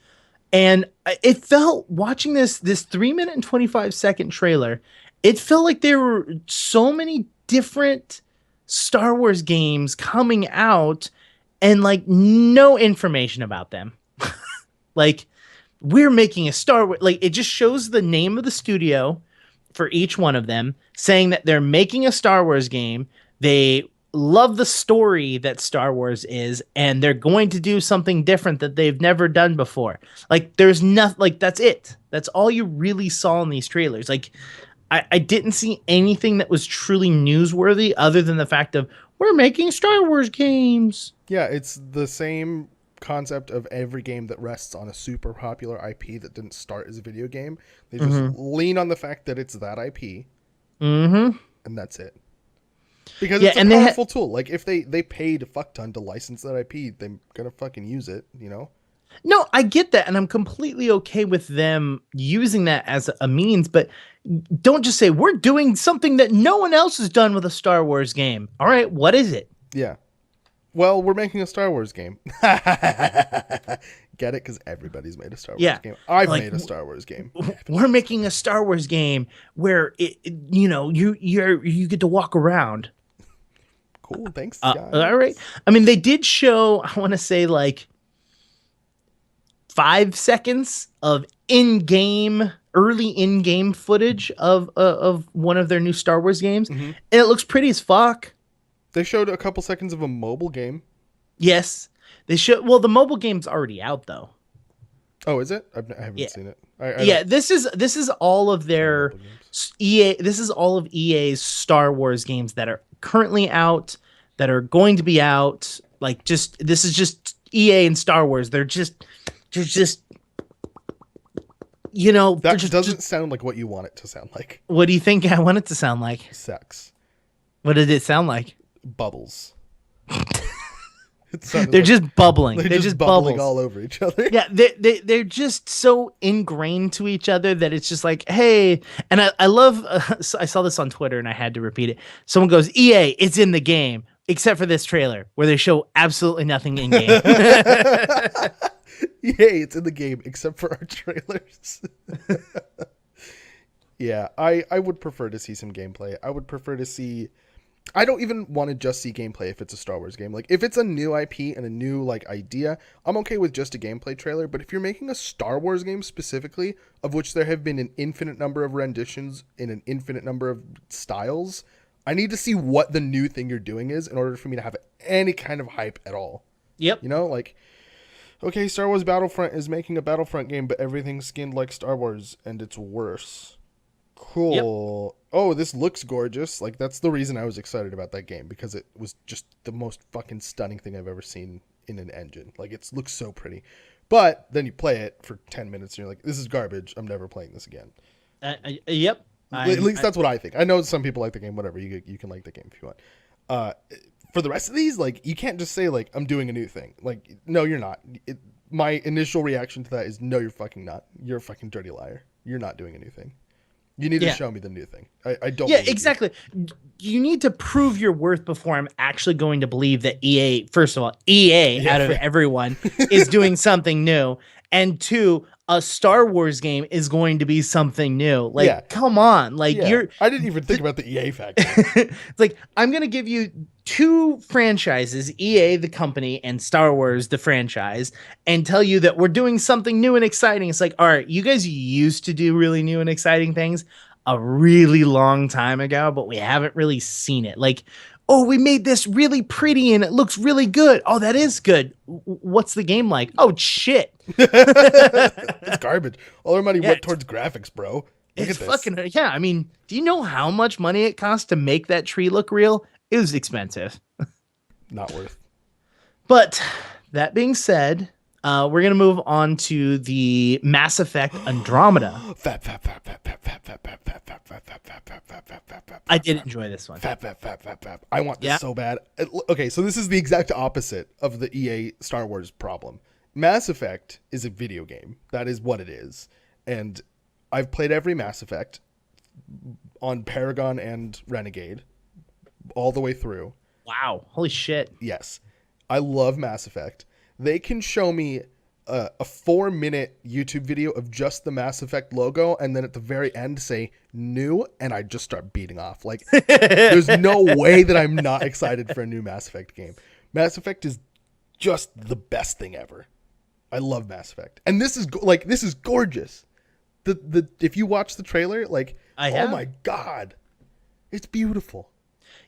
And it felt, watching this 3-minute and 25-second trailer, it felt like there were so many different Star Wars games coming out and like no information about them. Like, we're making a Star Wars, like it just shows the name of the studio for each one of them, saying that they're making a Star Wars game. They love the story that Star Wars is, and they're going to do something different that they've never done before. Like, there's nothing, like, that's it. That's all you really saw in these trailers. Like, I didn't see anything that was truly newsworthy other than the fact of, we're making Star Wars games. Yeah, it's the same concept of every game that rests on a super popular IP that didn't start as a video game. They just lean on the fact that it's that IP, and that's it. Because it's a powerful tool. Like, if they paid a fuck ton to license that IP, they're gonna fucking use it, you know? No, I get that, and I'm completely okay with them using that as a means, but don't just say, we're doing something that no one else has done with a Star Wars game. All right, what is it? Yeah. Well, we're making a Star Wars game. Get it? Because everybody's made a Star Wars game. I've made a Star Wars game. We're making a Star Wars game where you get to walk around. Cool, thanks, guys. All right. I mean, they did show, I want to say, like 5 seconds of early in-game footage of one of their new Star Wars games, and it looks pretty as fuck. They showed a couple seconds of a mobile game. Yes, they showed. Well, the mobile game's already out though. Oh, is it? I haven't seen it. This is all of their EA. This is all of EA's Star Wars games that are currently out, that are going to be out. Like, this is just EA and Star Wars. They're just. That doesn't sound like what you want it to sound like. What do you think I want it to sound like? Sex. What did it sound like? Bubbles. They're just bubbling. They're just bubbling all over each other. Yeah, they're just so ingrained to each other that it's just like, hey. And I love. I saw this on Twitter and I had to repeat it. Someone goes, EA, it's in the game, except for this trailer where they show absolutely nothing in game. Yay, it's in the game except for our trailers. Yeah, I would prefer to see some gameplay. I would prefer to see. I don't even want to just see gameplay if it's a Star Wars game. Like, if it's a new IP and a new like idea, I'm okay with just a gameplay trailer. But if you're making a Star Wars game specifically, of which there have been an infinite number of renditions in an infinite number of styles, I need to see what the new thing you're doing is in order for me to have any kind of hype at all. Yep. You know, like, okay, Star Wars Battlefront is making a Battlefront game, but everything's skinned like Star Wars, and it's worse. Cool. Yep. Oh, this looks gorgeous. Like, that's the reason I was excited about that game, because it was just the most fucking stunning thing I've ever seen in an engine. Like, it looks so pretty. But then you play it for 10 minutes and you're like, this is garbage. I'm never playing this again. Yep. At least that's what I think. I know some people like the game, whatever. You can like the game if you want. For the rest of these, like, you can't just say, like, I'm doing a new thing. Like, no, you're not. My initial reaction to that is, no, you're fucking not. You're a fucking dirty liar. You're not doing a new thing. You need to show me the new thing. I don't. Yeah, exactly. You need to prove your worth before I'm actually going to believe that EA, first of all, out of everyone, is doing something new. And 2, a Star Wars game is going to be something new. Like, come on. Like, I didn't even think about the EA factor. It's like, I'm going to give you 2 franchises, EA, the company, and Star Wars, the franchise, and tell you that we're doing something new and exciting. It's like, all right, you guys used to do really new and exciting things a really long time ago, but we haven't really seen it. Like, oh, we made this really pretty and it looks really good. Oh, that is good. What's the game like? Oh, shit. It's garbage. All our money went towards graphics, bro. Look it's at this. Fucking, yeah. I mean, do you know how much money it costs to make that tree look real? It was expensive. Not worth. But that being said, We're gonna move on to the Mass Effect Andromeda. I did enjoy this one. I want this so bad. Okay, so this is the exact opposite of the EA Star Wars problem. Mass Effect is a video game. That is what it is. And I've played every Mass Effect on Paragon and Renegade all the way through. Wow. Holy shit. Yes. I love Mass Effect. They can show me a 4-minute YouTube video of just the Mass Effect logo, and then at the very end say new, and I just start beating off. Like, there's no way that I'm not excited for a new Mass Effect game. Mass Effect is just the best thing ever. I love Mass Effect, and this is gorgeous. The if you watch the trailer, oh my god, it's beautiful.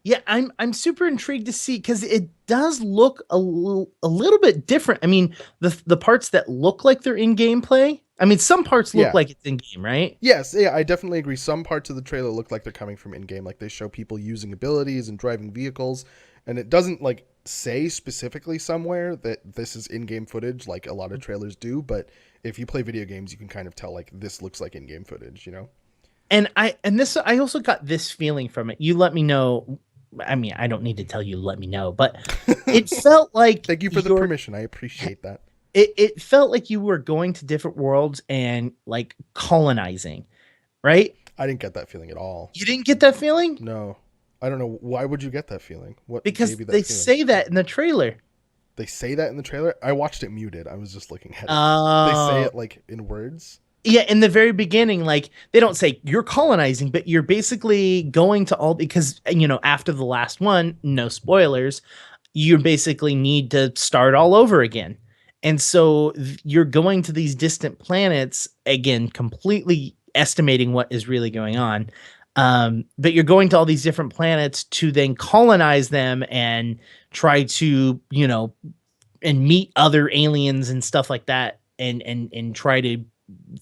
Yeah, I'm super intrigued to see, because it does look a little bit different. I mean, the parts that look like they're in gameplay. I mean, some parts look like it's in game, right? Yes, yeah, I definitely agree. Some parts of the trailer look like they're coming from in game, like they show people using abilities and driving vehicles, and it doesn't say specifically somewhere that this is in-game footage like a lot of trailers do, but if you play video games, you can kind of tell this looks like in-game footage, you know? And I also got this feeling from it. You let me know. I mean, I don't need to tell you, let me know, but it felt like thank you for the permission. I appreciate that. It felt like you were going to different worlds and colonizing, right? I didn't get that feeling at all. You didn't get that feeling? No. I don't know. Why would you get that feeling? What because gave you that they feeling? say that in the trailer. They say that in the trailer? I watched it muted. I was just looking at it. They say it in words. Yeah, in the very beginning, they don't say you're colonizing, but you're basically going to all, because, after the last one, no spoilers, you basically need to start all over again. And so you're going to these distant planets, again, completely estimating what is really going on. But you're going to all these different planets to then colonize them and try to, and meet other aliens and stuff like that, and try to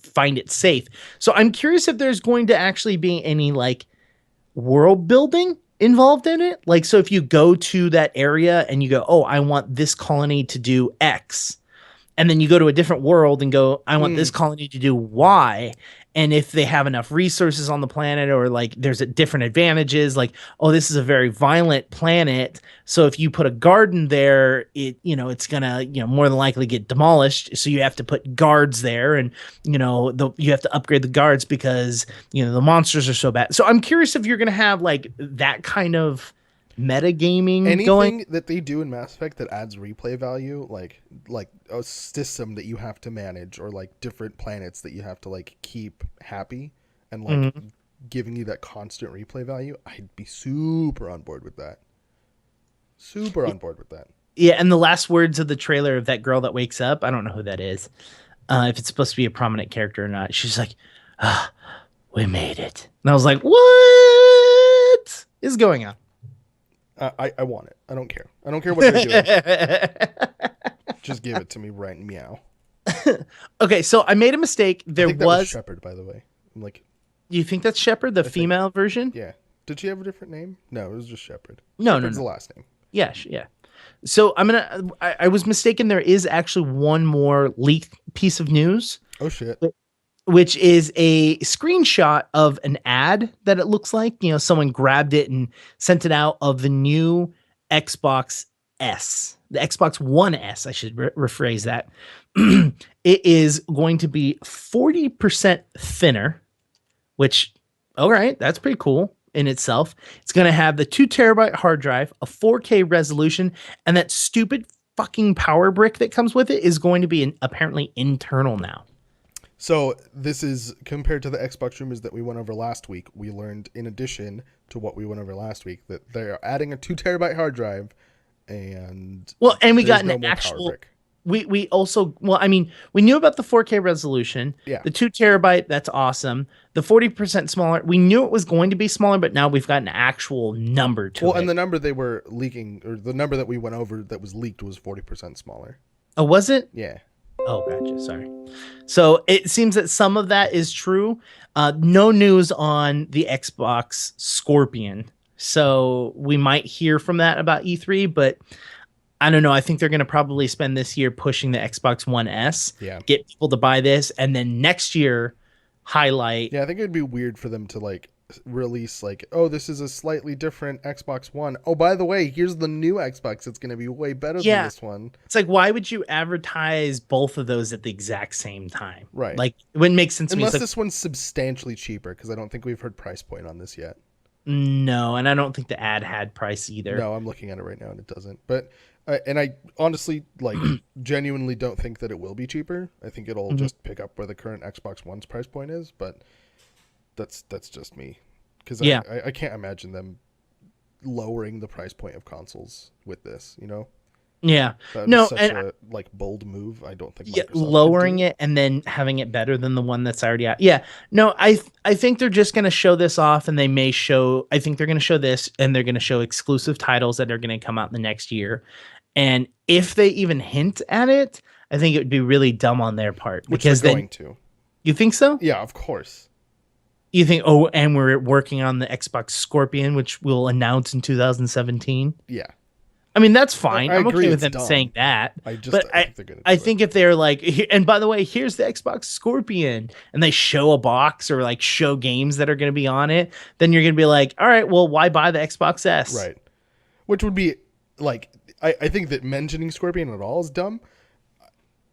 find it safe. So I'm curious if there's going to actually be any world building involved in it. So if you go to that area and you go, oh, I want this colony to do X, and then you go to a different world and go, I want this colony to do Y. And if they have enough resources on the planet, or there's different advantages, oh, this is a very violent planet, so if you put a garden there, it's gonna, more than likely get demolished. So you have to put guards there, and you have to upgrade the guards because the monsters are so bad. So I'm curious if you're gonna have that kind of metagaming anything that they do in Mass Effect that adds replay value, like a system that you have to manage, or different planets that you have to keep happy, and giving you that constant replay value. I'd be super on board with that. Yeah, and the last words of the trailer of that girl that wakes up, I don't know who that is, if it's supposed to be a prominent character or not. She's like, we made it. And I was like, what is going on? I want it. I don't care. I don't care what they're doing. Just give it to me right meow. Okay, so I made a mistake. That was Shepard, by the way. You think that's Shepard, the female version? Yeah. Did she have a different name? No, it was just Shepard. No, Shepard's the last name. Yeah, yeah. So I was mistaken. There is actually one more leaked piece of news. Oh shit. Which is a screenshot of an ad that it looks like, someone grabbed it and sent it out, of the new Xbox S, the Xbox One S. I should rephrase that. It is going to be 40% thinner, which, all right, that's pretty cool in itself. It's going to have the 2 terabyte hard drive, a 4K resolution, and that stupid fucking power brick that comes with it is going to be apparently internal now. So this is compared to the Xbox rumors that we went over last week. We learned, in addition to what we went over last week, that they're adding a 2 terabyte hard drive, and we got an actual. We also, we knew about the 4K resolution. Yeah. The 2 terabyte, that's awesome. The 40% smaller, we knew it was going to be smaller, but now we've got an actual number to it. Well, and the number they were leaking, or the number that we went over that was leaked, was 40% smaller. Oh, was it? Yeah. Oh, gotcha. Sorry. So it seems that some of that is true. No news on the Xbox Scorpion. So we might hear from that about E3, but I don't know. I think they're going to probably spend this year pushing the Xbox One S, get people to buy this, and then next year highlight. Yeah, I think it'd be weird for them to like release like, oh, this is a slightly different Xbox One. Oh, by the way, here's the new Xbox. It's going to be way better than this one. It's like, why would you advertise both of those at the exact same time? Right. Like, it wouldn't make sense to me. Unless this one's substantially cheaper, because I don't think we've heard price point on this yet. No, and I don't think the ad had price either. No, I'm looking at it right now and it doesn't. But and I honestly like genuinely don't think that it will be cheaper. I think it'll just pick up where the current Xbox One's price point is. But that's just me, because I can't imagine them lowering the price point of consoles with this. You know. Yeah. Such a like bold move. I don't think Microsoft lowering it and then having it better than the one that's already out. Yeah. No, I think they're just going to show this off, and they may show, I think they're going to show this, and they're going to show exclusive titles that are going to come out in the next year. And if they even hint at it, I think it would be really dumb on their part. Which they're going to. You think so? Yeah, of course. You think, oh, and we're working on the Xbox Scorpion, which we'll announce in 2017? Yeah. I mean, that's fine. I'm okay with them dumb. saying that. I think if they're like, and by the way, here's the Xbox Scorpion, and they show a box or like show games that are going to be on it, then you're going to be like, all right, well, why buy the Xbox S? Right. Which would be like, I think that mentioning Scorpion at all is dumb.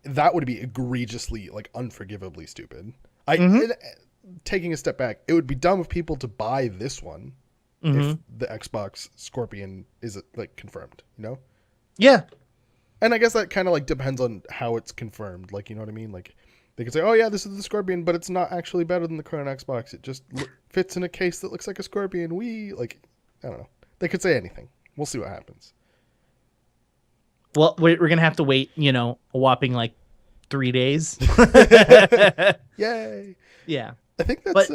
That would be egregiously, like, unforgivably stupid. Taking a step back, it would be dumb of people to buy this one. If the Xbox Scorpion is like confirmed, you know? Yeah. And I guess that kind of like depends on how it's confirmed. Like, you know what I mean? Like they could say, oh yeah, this is the Scorpion, but it's not actually better than the current Xbox. It just fits in a case that looks like a Scorpion. Like, I don't know. They could say anything. We'll see what happens. Well, we're going to have to wait, a whopping like 3 days. Yay. Yeah. I think that's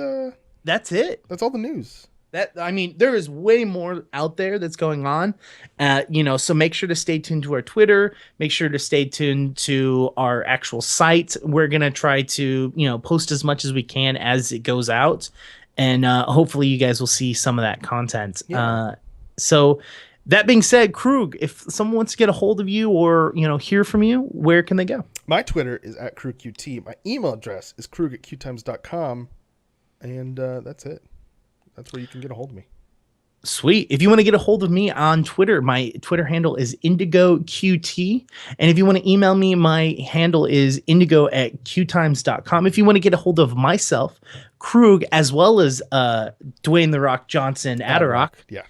it. That's all the news. There is way more out there that's going on, so make sure to stay tuned to our Twitter, make sure to stay tuned to our actual site. We're going to try to, post as much as we can as it goes out. And hopefully you guys will see some of that content. Yeah. So that being said, Krug, if someone wants to get a hold of you or, hear from you, where can they go? My Twitter is @KrugQT. My email address is krug@QueueTimes.com. And that's it. That's where you can get a hold of me. Sweet. If you want to get a hold of me on Twitter, my Twitter handle is IndigoQT. And if you want to email me, my handle is indigo@QueueTimes.com. If you want to get a hold of myself, Krug, as well as Dwayne The Rock Johnson, Adderrock. Yeah.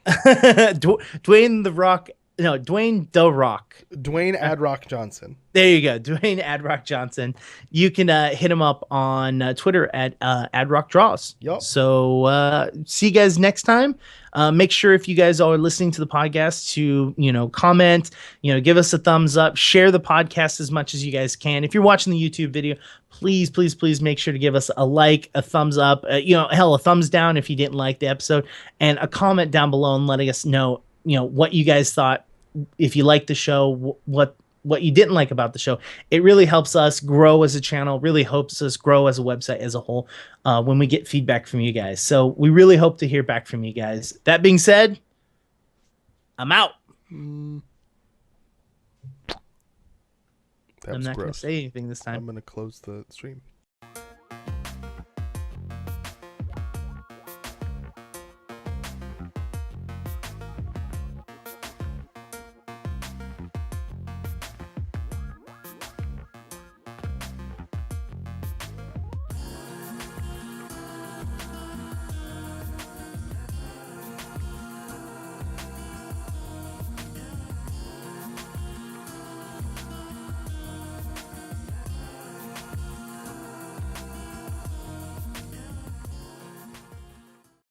Dwayne The Rock. No, Dwayne The Rock. Dwayne Adrock Johnson. There you go. Dwayne Adrock Johnson. You can hit him up on Twitter at AdrockDraws. Yep. So see you guys next time. Make sure if you guys are listening to the podcast to, comment, give us a thumbs up, share the podcast as much as you guys can. If you're watching the YouTube video, please, please, please make sure to give us a like, a thumbs up, a thumbs down if you didn't like the episode, and a comment down below and letting us know, what you guys thought, if you liked the show, what you didn't like about the show. It really helps us grow as a channel, really helps us grow as a website as a whole when we get feedback from you guys. So we really hope to hear back from you guys. That being said, I'm out. I'm not going to say anything this time. I'm going to close the stream.